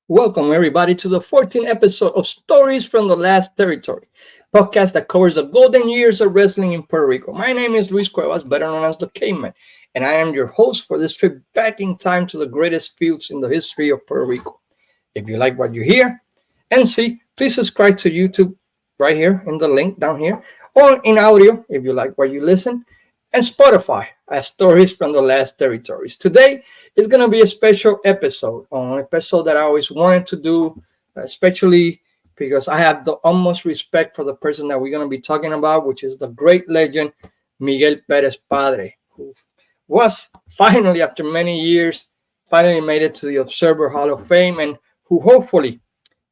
Welcome, everybody, to the 14th episode of Stories from the Last Territory, podcast that covers the golden years of wrestling in Puerto Rico. My name is Luis Cuevas, better known as the Caveman, and I am your host for this trip back in time to the greatest feuds in the history of Puerto Rico. If you like what you hear and see, please subscribe to YouTube right here in the link down here, or in audio if you like what you listen, and Spotify as Stories from the Last Territories. Today is going to be a special episode, an episode that I always wanted to do, especially because I have the utmost respect for the person that we're going to be talking about, which is the great legend Miguel Perez Padre, who was finally, after many years, finally made it to the Observer Hall of Fame, and who hopefully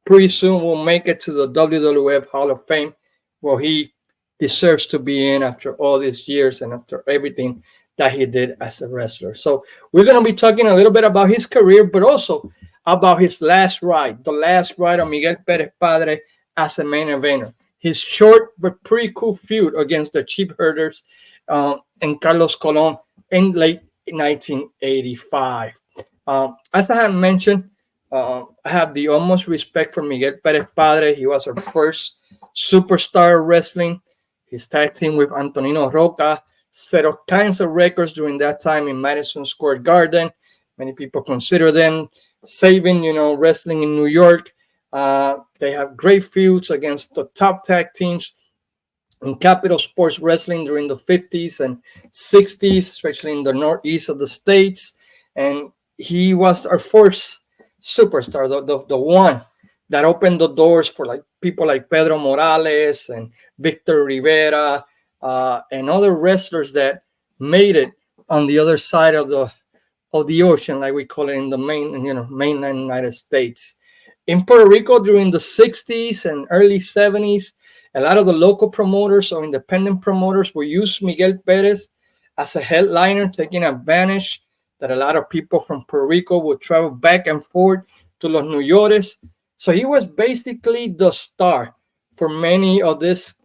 pretty soon will make it to the WWF Hall of Fame, where he deserves to be in after all these years and after everything that he did as a wrestler. So we're going to be talking a little bit about his career, but also about his last ride, the last ride of Miguel Perez Padre as a main eventer. His short but pretty cool feud against the Sheepherders and Carlos Colon in late 1985. As I had mentioned, I have the utmost respect for Miguel Perez Padre. He was our first superstar wrestling. His tag team with Antonino Roca set all kinds of records during that time in Madison Square Garden. Many people consider them saving, wrestling in New York. They have great feuds against the top tag teams in Capital Sports Wrestling during the 50s and 60s, especially in the northeast of the states. And he was our first superstar, the one that opened the doors for like people like Pedro Morales and Victor Rivera and other wrestlers that made it on the other side of the ocean, like we call it in the mainland United States. In Puerto Rico during the 60s and early 70s, a lot of the local promoters or independent promoters would use Miguel Perez as a headliner, taking advantage that a lot of people from Puerto Rico would travel back and forth to Los New Yorkers. So he was basically the star for many of these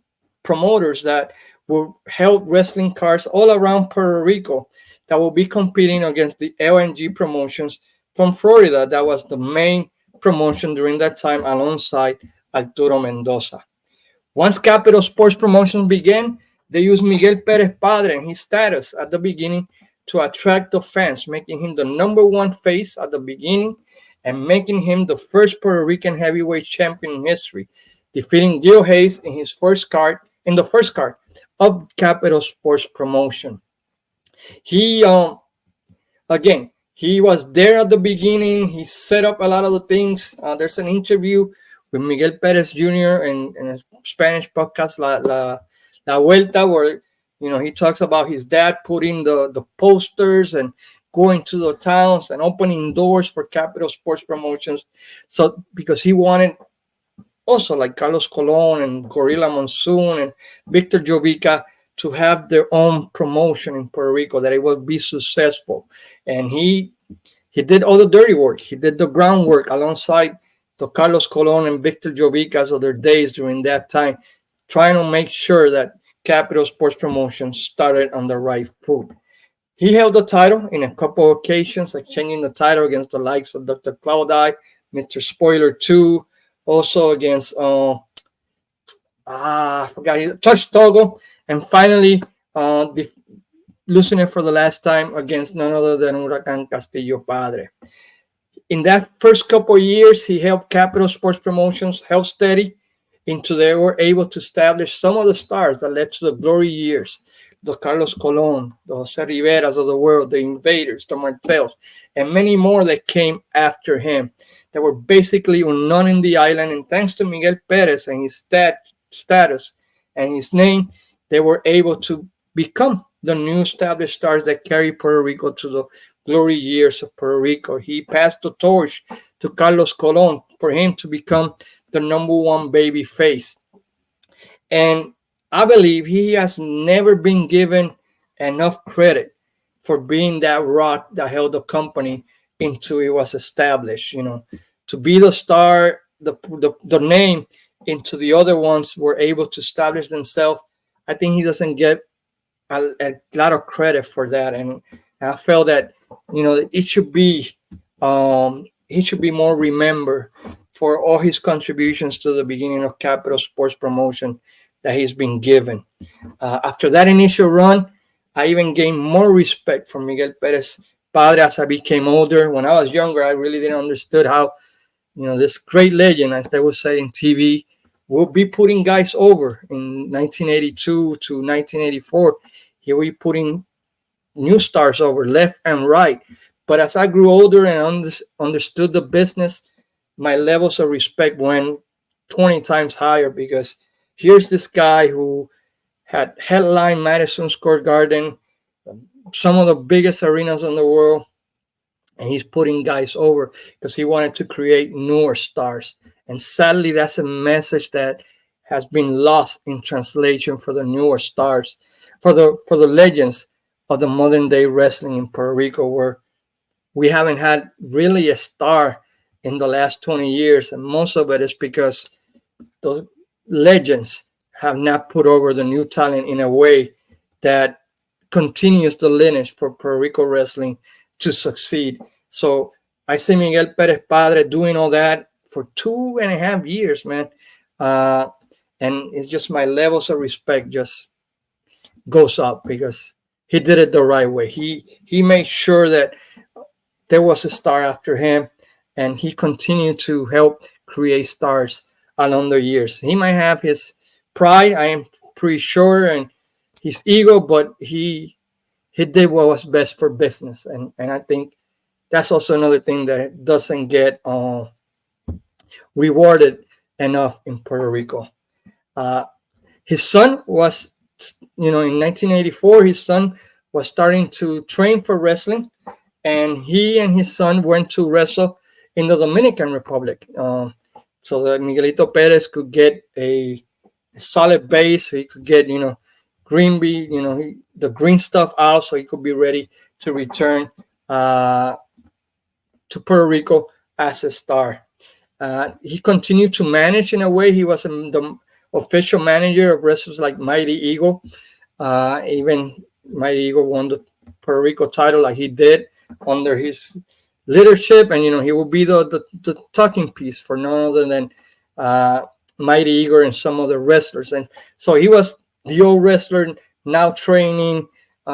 promoters that will help wrestling cards all around Puerto Rico that will be competing against the LNG promotions from Florida. That was the main promotion during that time alongside Arturo Mendoza. Once Capital Sports Promotions began, they used Miguel Perez Padre and his status at the beginning to attract the fans, making him the number one face at the beginning and making him the first Puerto Rican heavyweight champion in history, defeating Gil Hayes in the first card of Capital Sports Promotion. He he was there at the beginning. He set up a lot of the things. There's an interview with Miguel Perez Jr. in a Spanish podcast, La Vuelta, where he talks about his dad putting the posters and going to the towns and opening doors for Capital Sports Promotions. So because he wanted also like Carlos Colon and Gorilla Monsoon and Victor Jovica to have their own promotion in Puerto Rico, that it would be successful. And he did all the dirty work. He did the groundwork alongside the Carlos Colon and Victor Jovicas of their days during that time, trying to make sure that Capital Sports Promotions started on the right foot. He held the title in a couple of occasions, exchanging the title against the likes of Dr. Claudine, Mr. Spoiler 2, also against I forgot, Touch Togo, and finally losing it for the last time against none other than Huracan Castillo Padre. In that first couple of years, he helped Capital Sports Promotions held steady until they were able to establish some of the stars that led to the glory years. The Carlos Colon, the Jose Riveras of the world, the Invaders, the Martels, and many more that came after him that were basically unknown in the island. And thanks to Miguel Perez and his status and his name, they were able to become the new established stars that carry Puerto Rico to the glory years of Puerto Rico. He passed the torch to Carlos Colon for him to become the number one baby face. And I believe he has never been given enough credit for being that rock that held the company until it was established. To be the star, the name, into the other ones were able to establish themselves. I think he doesn't get a lot of credit for that, and I felt that it should be he should be more remembered for all his contributions to the beginning of Capital Sports Promotion that he's been given. After that initial run, I even gained more respect for Miguel Perez Padre as I became older. When I was younger, I really didn't understand how, this great legend, as they would say in TV, will be putting guys over. In 1982 to 1984, he will be putting new stars over left and right. But as I grew older and understood the business, my levels of respect went 20 times higher, because here's this guy who had headlined Madison Square Garden, some of the biggest arenas in the world, and he's putting guys over because he wanted to create newer stars. And sadly, that's a message that has been lost in translation for the newer stars, for the legends of the modern day wrestling in Puerto Rico, where we haven't had really a star in the last 20 years. And most of it is because those legends have not put over the new talent in a way that continues the lineage for Puerto Rico wrestling to succeed. So I see Miguel Perez Padre doing all that for 2.5 years, man. And it's just my levels of respect just goes up because he did it the right way. He made sure that there was a star after him, and he continued to help create stars along the years. He might have his pride, I am pretty sure, and his ego, but he did what was best for business. And I think that's also another thing that doesn't get rewarded enough in Puerto Rico. His son was, in 1984, his son was starting to train for wrestling, and he and his son went to wrestle in the Dominican Republic, so that Miguelito Perez could get a solid base, so he could get, green the green stuff out, so he could be ready to return to Puerto Rico as a star. He continued to manage in a way. He was the official manager of wrestlers like Mighty Eagle. Even Mighty Eagle won the Puerto Rico title like he did under his leadership, and he will be the talking piece for none other than Mighty Eagle and some other wrestlers. And so he was the old wrestler now training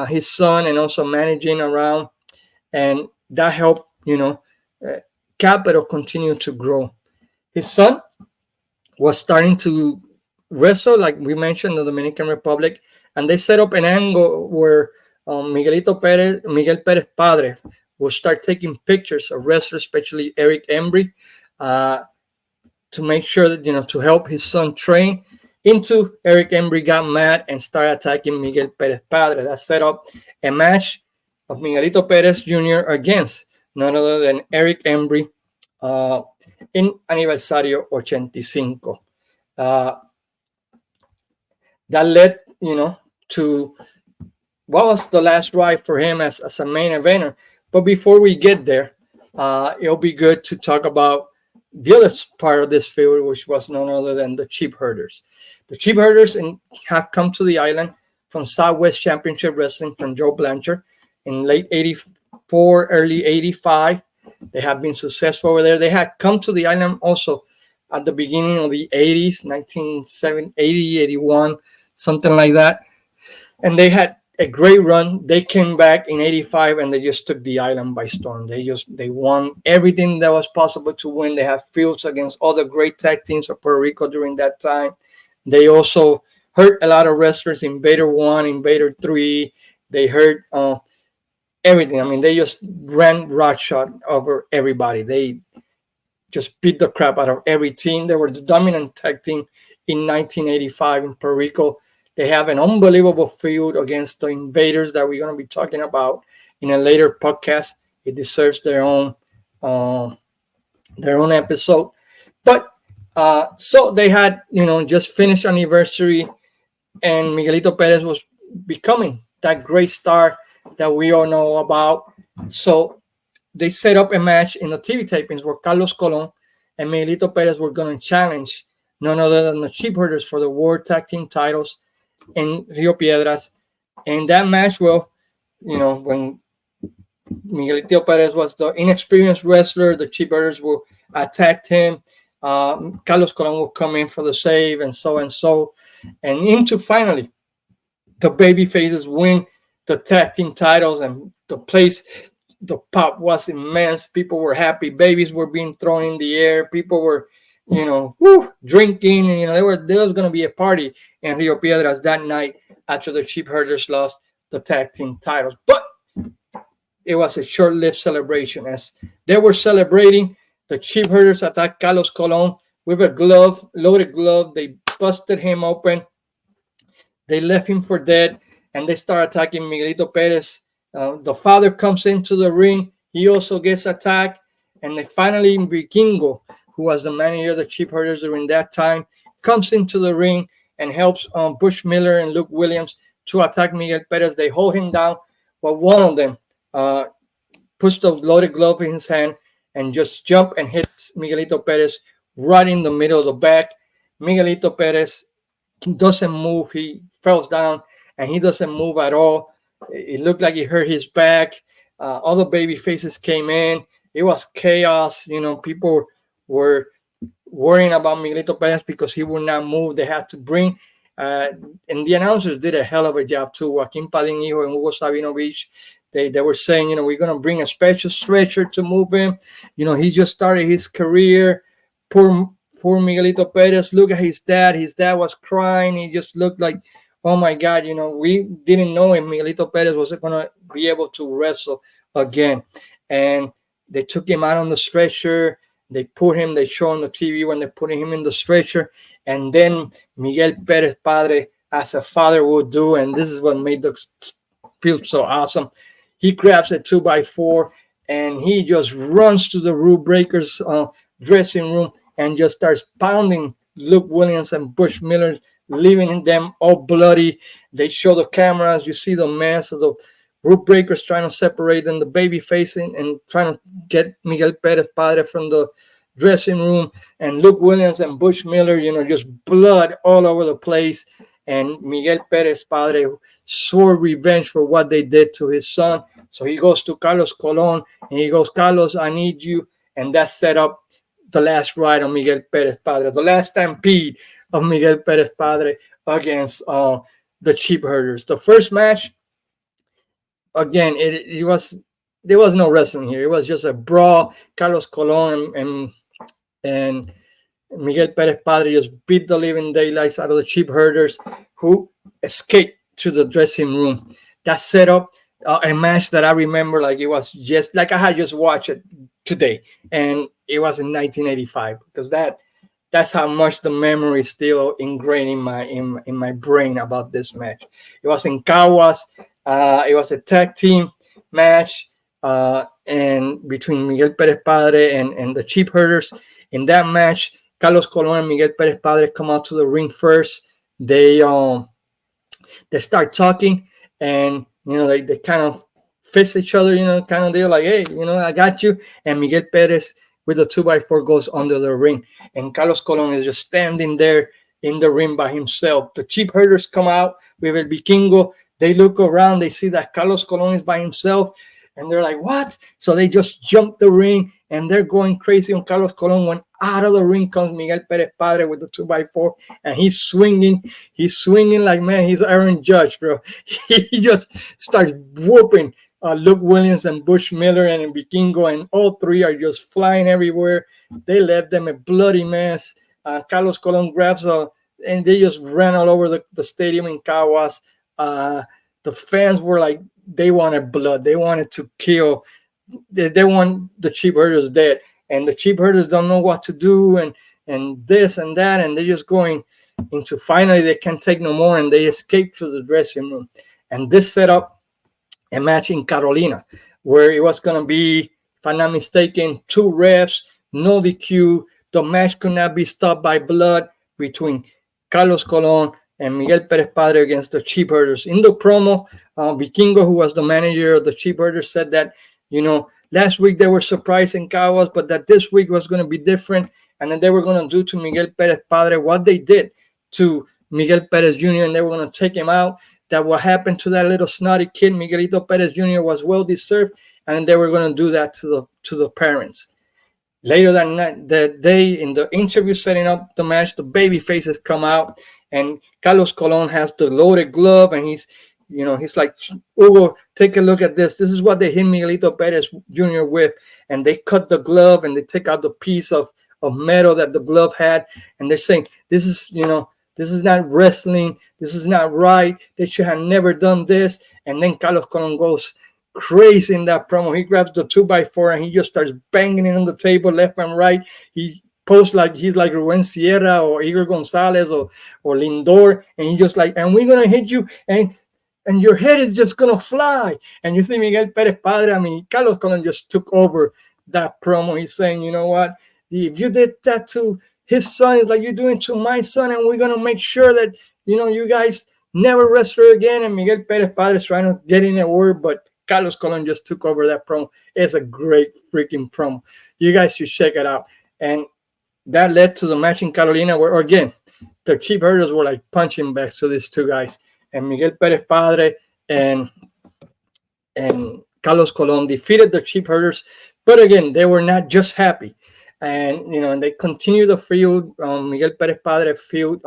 his son and also managing around, and that helped Capital continue to grow. His son was starting to wrestle, like we mentioned, the Dominican Republic, and they set up an angle where Miguel Perez Padre will start taking pictures of wrestlers, especially Eric Embry, to make sure that, to help his son train. Into Eric Embry got mad and started attacking Miguel Perez Padre. That set up a match of Miguelito Perez Jr. against none other than Eric Embry in Aniversario 85. That led, to what was the last ride for him as a main eventer. But before we get there, it'll be good to talk about the other part of this feud, which was none other than the Sheepherders. The Sheepherders have come to the island from Southwest Championship Wrestling from Joe Blanchard in late 84, early 85. They have been successful over there. They had come to the island also at the beginning of the 80s, 1980, 81, something like that. And they had a great run. They came back in 85 and they just took the island by storm. They won everything that was possible to win. They have feuds against other great tag teams of Puerto Rico during that time. They also hurt a lot of wrestlers, Invader 1, Invader 3. They hurt everything. I mean, they just ran roughshod over everybody. They just beat the crap out of every team. They were the dominant tag team in 1985 in Puerto Rico. They have an unbelievable feud against the Invaders that we're going to be talking about in a later podcast. It deserves their own episode. But so they had, just finished anniversary, and Miguelito Perez was becoming that great star that we all know about. So they set up a match in the TV tapings where Carlos Colon and Miguelito Perez were going to challenge none other than the Sheepherders for the World Tag Team titles in Rio Piedras. And that match, when Miguelito Perez was the inexperienced wrestler. The Sheepherders will attack him. Carlos Colon will come in for the save, and so and so. And into finally, the baby faces win the tag team titles, and the pop was immense. People were happy. Babies were being thrown in the air. People were, drinking, and there was going to be a party in Rio Piedras that night after the Sheepherders lost the tag team titles. But it was a short-lived celebration. As they were celebrating, the Sheepherders attacked Carlos Colon with a loaded glove. They busted him open. They left him for dead, and they start attacking Miguelito Perez. The father comes into the ring. He also gets attacked. And then finally, Vikingo, who was the manager of the Sheepherders during that time, comes into the ring and helps Bush Miller and Luke Williams to attack Miguel Perez. They hold him down, but one of them puts the loaded glove in his hand and just jump and hits Miguelito Perez right in the middle of the back. Miguelito Perez doesn't move. He falls down and he doesn't move at all. It looked like he hurt his back. All the baby faces came in. It was chaos. People were worrying about Miguelito Perez because he would not move. They had to bring, and the announcers did a hell of a job too. Joaquin Padinho and Hugo Sabinovich, they were saying, we're going to bring a special stretcher to move him. He just started his career. Poor Miguelito Perez. Look at his dad. His dad was crying. He just looked like, oh my God, we didn't know if Miguelito Perez was going to be able to wrestle again. And they took him out on the stretcher. They show on the TV when they're putting him in the stretcher. And then Miguel Perez Padre, as a father would do, and this is what made the field so awesome. He grabs a 2x4 and he just runs to the rule breakers dressing room and just starts pounding Luke Williams and Bush Miller, leaving them all bloody. They show the cameras. You see the mess of the rule breakers trying to separate them, the baby facing and trying to get Miguel Perez Padre from the dressing room, and Luke Williams and Bush Miller, just blood all over the place. And Miguel Perez Padre swore revenge for what they did to his son. So he goes to Carlos Colon and he goes, Carlos, I need you. And that set up the last ride on Miguel Perez Padre, the last stampede of Miguel Perez Padre against the Sheepherders. The first match, again, there was no wrestling here. It was just a brawl. Carlos Colon and Miguel Perez Padre just beat the living daylights out of the Sheepherders, who escaped to the dressing room. That set up a match that I remember like it was just like I had just watched it today, and it was in 1985, because that's how much the memory is still ingrained in my brain about this match. It was in Caguas. It was a tag team match and between Miguel Perez Padre and the Sheepherders. In that match, Carlos Colon and Miguel Perez Padre come out to the ring first. They start talking, and they kind of fist each other, kind of deal, like, hey, I got you. And Miguel Perez with the 2x4 goes under the ring, and Carlos Colon is just standing there in the ring by himself. The Sheepherders come out with El Vikingo. They look around, they see that Carlos Colon is by himself, and they're like, what? So they just jump the ring, and they're going crazy on Carlos Colon. When out of the ring comes Miguel Perez Padre with the 2x4, and he's swinging like, man, he's Aaron Judge, bro. He just starts whooping Luke Williams and Bush Miller and Vikingo, and all three are just flying everywhere. They left them a bloody mess. Carlos Colon grabs and they just ran all over the stadium in Caguas. The fans were like, they wanted blood. They wanted to kill. They want the Sheepherders dead. And the Sheepherders don't know what to do, and this and that. And they're just going into, finally they can't take no more, and they escape to the dressing room. And this set up a match in Carolina, where it was going to be, if I'm not mistaken, 2 refs, no DQ. The match could not be stopped by blood between Carlos Colon and Miguel Perez Padre against the Sheepherders. In the promo, Vikingo, who was the manager of the Sheepherders, said that, last week they were surprised in Caguas, but that this week was going to be different, and then they were going to do to Miguel Perez Padre what they did to Miguel Perez Jr., and they were going to take him out. That what happened to that little snotty kid, Miguelito Perez Jr., was well-deserved, and they were going to do that to the parents. Later that night, that day, in the interview setting up the match, the baby faces come out, and Carlos Colon has the loaded glove, and he's like, Hugo, take a look at this. This is what they hit Miguelito Perez Jr. with, and they cut the glove and they take out the piece of metal that the glove had, and they're saying, this is not wrestling. This is not right. They should have never done this. And then Carlos Colon goes crazy in that promo. He grabs the 2x4 and he just starts banging it on the table left and right. He posts like he's like Rubén Sierra or Igor Gonzalez or Lindor, and he just like, and we're gonna hit you, and your head is just gonna fly. And you see Miguel Perez Padre, Carlos Colon just took over that promo. He's saying, you know what, if you did that to his son, it's like you're doing to my son, and we're gonna make sure that you guys never wrestle again. And Miguel Perez Padre is trying to get in a word, but Carlos Colon just took over that promo. It's a great freaking promo. You guys should check it out. And that led to the match in Carolina where, again, the Sheepherders were like punching back to these two guys. And Miguel Perez Padre and Carlos Colon defeated the Sheepherders. But again, they were not just happy. And, and they continued the feud. Miguel Perez Padre feud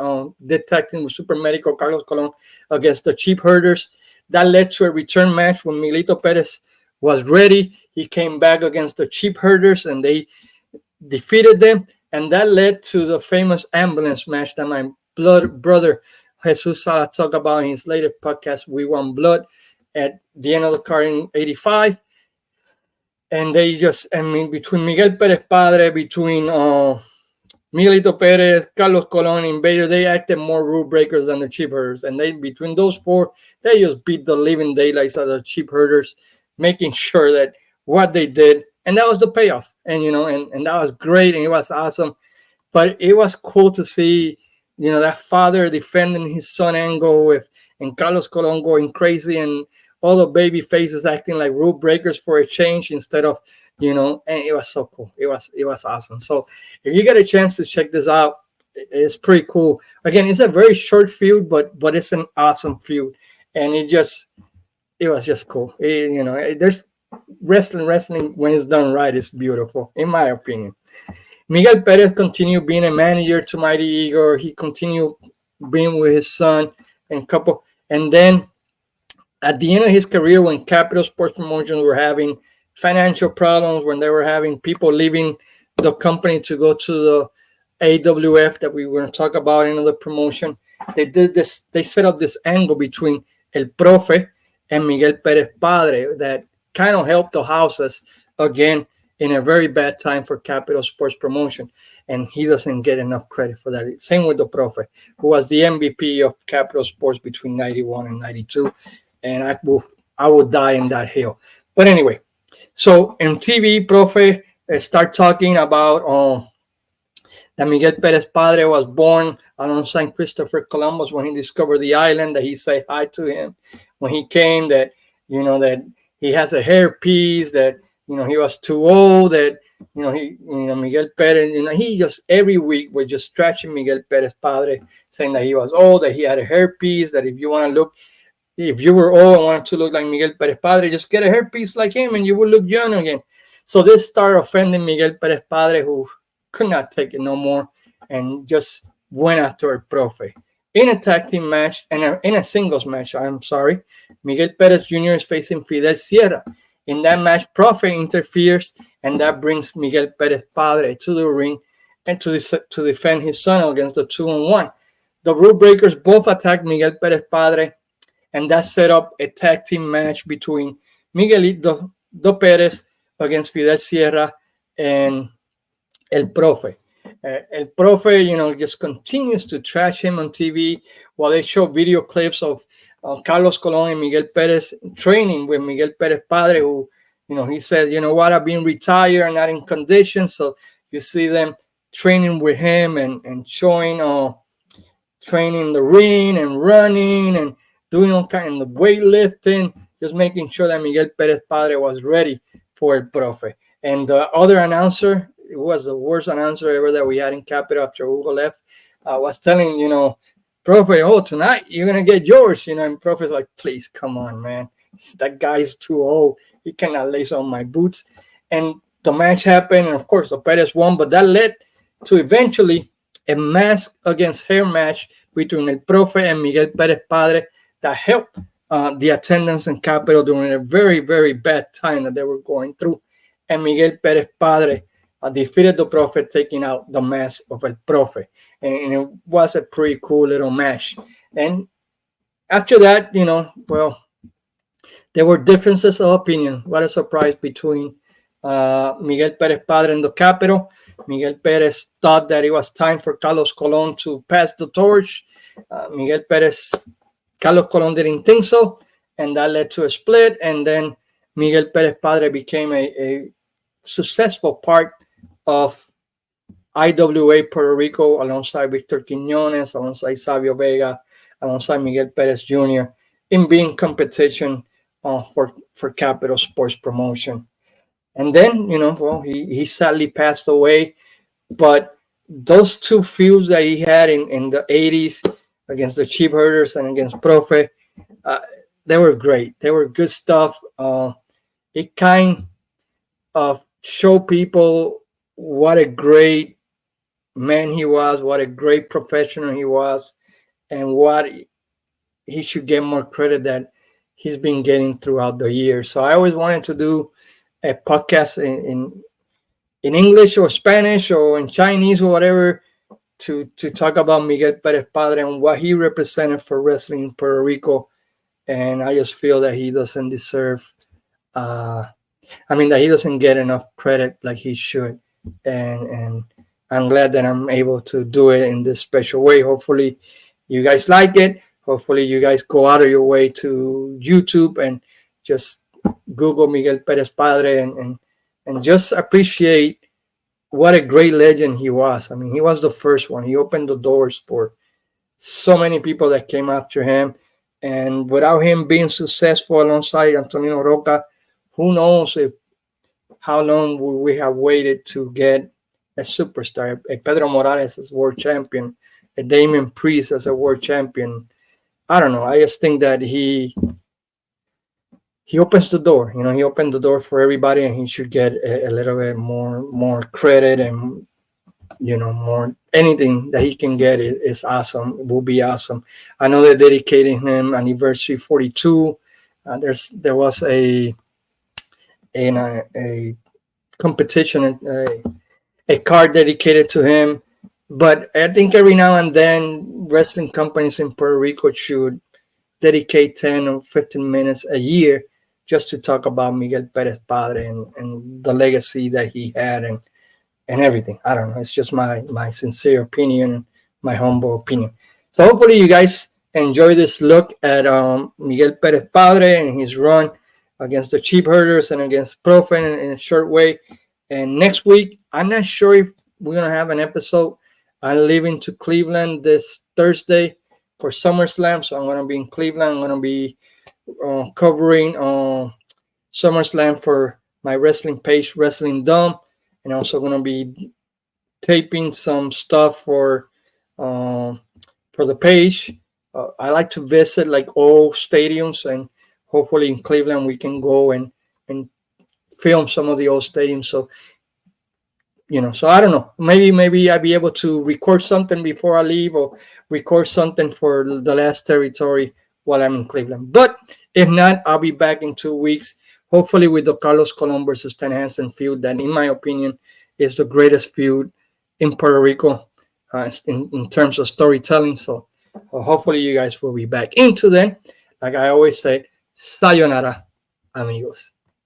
detecting with Super Medico Carlos Colon against the Sheepherders. That led to a return match when Miguelito Perez was ready. He came back against the Sheepherders and they defeated them. And that led to the famous ambulance match that my brother Jesus Sala talked about in his latest podcast, We Want Blood, at the end of the card in 85. And they between Miguel Perez Padre, between Miguelito Perez, Carlos Colon, Invader, they acted more rule breakers than the Sheepherders. And between those four, they just beat the living daylights out of the Sheepherders, making sure that what they did, and that was the payoff. And, and that was great, and it was awesome. But it was cool to see, that father defending his son angle and Carlos Colon going crazy, and all the baby faces acting like rule breakers for a change instead of, and it was so cool. It was awesome. So if you get a chance to check this out, it's pretty cool. Again, it's a very short feud, but it's an awesome feud. And it was just cool. There's wrestling when it's done right is beautiful, in my opinion. Miguel Perez continued being a manager to Mighty Igor. He continued being with his son and then at the end of his career, when Capital Sports Promotions were having financial problems, when they were having people leaving the company to go to the AWF that we were going to talk about in another promotion, they set up this angle between El Profe and Miguel Perez Padre that kind of helped the houses again in a very bad time for Capital Sports Promotion. And he doesn't get enough credit for that. Same with the Profe, who was the MVP of Capital Sports between 91 and 92. And I would die in that hill. But anyway, so in TV, Profe start talking about that Miguel Perez Padre was born alongside Christopher Columbus when he discovered the island, that he said hi to him when he came, that, that he has a hairpiece, that, he was too old, that, Miguel Perez, he just every week was just stretching Miguel Perez Padre, saying that he was old, that he had a hairpiece, that if you were old and wanted to look like Miguel Perez Padre, just get a hairpiece like him and you will look young again. So this started offending Miguel Perez Padre, who could not take it no more and just went after El Profe. In a tag team match, and in a singles match, Miguel Perez Jr. is facing Fidel Sierra. In that match, Profe interferes, and that brings Miguel Perez Padre to the ring and to defend his son against the 2-on-1. The Rule Breakers both attacked Miguel Perez Padre, and that set up a tag team match between Miguelito Perez against Fidel Sierra and El Profe. El Profe, just continues to trash him on TV while they show video clips of Carlos Colon and Miguel Perez training with Miguel Perez Padre, who, he said, I've been retired, not in condition. So you see them training with him and showing training the ring and running and doing all kind of weightlifting, just making sure that Miguel Perez Padre was ready for El Profe. And the other announcer, who was the worst announcer ever that we had in Capital after Hugo left, was telling, Profe, tonight you're going to get yours, and Profe's like, please, come on, man. That guy is too old. He cannot lace on my boots. And the match happened, and of course, the Perez won, but that led to eventually a mask against hair match between El Profe and Miguel Perez Padre that helped the attendance in Capitol during a very, very bad time that they were going through. And Miguel Perez Padre defeated the Profe, taking out the mask of El Profe. And it was a pretty cool little match. And after that, well, there were differences of opinion. What a surprise between Miguel Perez Padre and the Capitol. Miguel Perez thought that it was time for Carlos Colon to pass the torch. Carlos Colon didn't think so, and that led to a split. And then Miguel Perez Padre became a successful part of IWA Puerto Rico alongside Victor Quiñones, alongside Savio Vega, alongside Miguel Perez Jr. in being competition for Capitol Sports Promotion. And then, well, he sadly passed away. But those two feuds that he had in the 80s against the Sheepherders and against Profe, they were great. They were good stuff. It kind of showed people what a great man he was, what a great professional he was, and what he should get more credit that he's been getting throughout the years. So I always wanted to do a podcast in English or Spanish or in Chinese or whatever to talk about Miguel Perez Padre and what he represented for wrestling in Puerto Rico. And I just feel that he doesn't deserve, that he doesn't get enough credit like he should. And I'm glad that I'm able to do it in this special way. Hopefully you guys like it. Hopefully you guys go out of your way to YouTube and just Google Miguel Perez Padre and just appreciate what a great legend he was. I mean, he was the first one. He opened the doors for so many people that came after him. And without him being successful alongside Antonio Roca, who knows how long we have waited to get a superstar, a Pedro Morales as world champion, a Damian Priest as a world champion. I don't know. I just think that he opens the door. He opened the door for everybody, and he should get a little bit more credit and more. Anything that he can get is awesome. It will be awesome. I know they're dedicating him anniversary 42. There was a competition, a card dedicated to him. But I think every now and then wrestling companies in Puerto Rico should dedicate 10 or 15 minutes a year just to talk about Miguel Perez Padre and the legacy that he had and everything. I don't know. It's just my sincere opinion, my humble opinion. So hopefully you guys enjoy this look at Miguel Perez Padre and his run against the Sheepherders and against Profe in a short way. And next week, I'm not sure if we're going to have an episode. I'm leaving to Cleveland this Thursday for SummerSlam. So I'm going to be in Cleveland. I'm going to be covering SummerSlam for my wrestling page, Wrestling Dumb. And also going to be taping some stuff for the page. I like to visit like old stadiums, and hopefully in Cleveland we can go and film some of the old stadiums. So so I don't know. Maybe I'll be able to record something before I leave, or record something for the last territory while I'm in Cleveland. But if not, I'll be back in 2 weeks, hopefully with the Carlos Colon versus Stan Hansen feud that, in my opinion, is the greatest feud in Puerto Rico in terms of storytelling. So hopefully you guys will be back. Into then, like I always say, sayonara, amigos.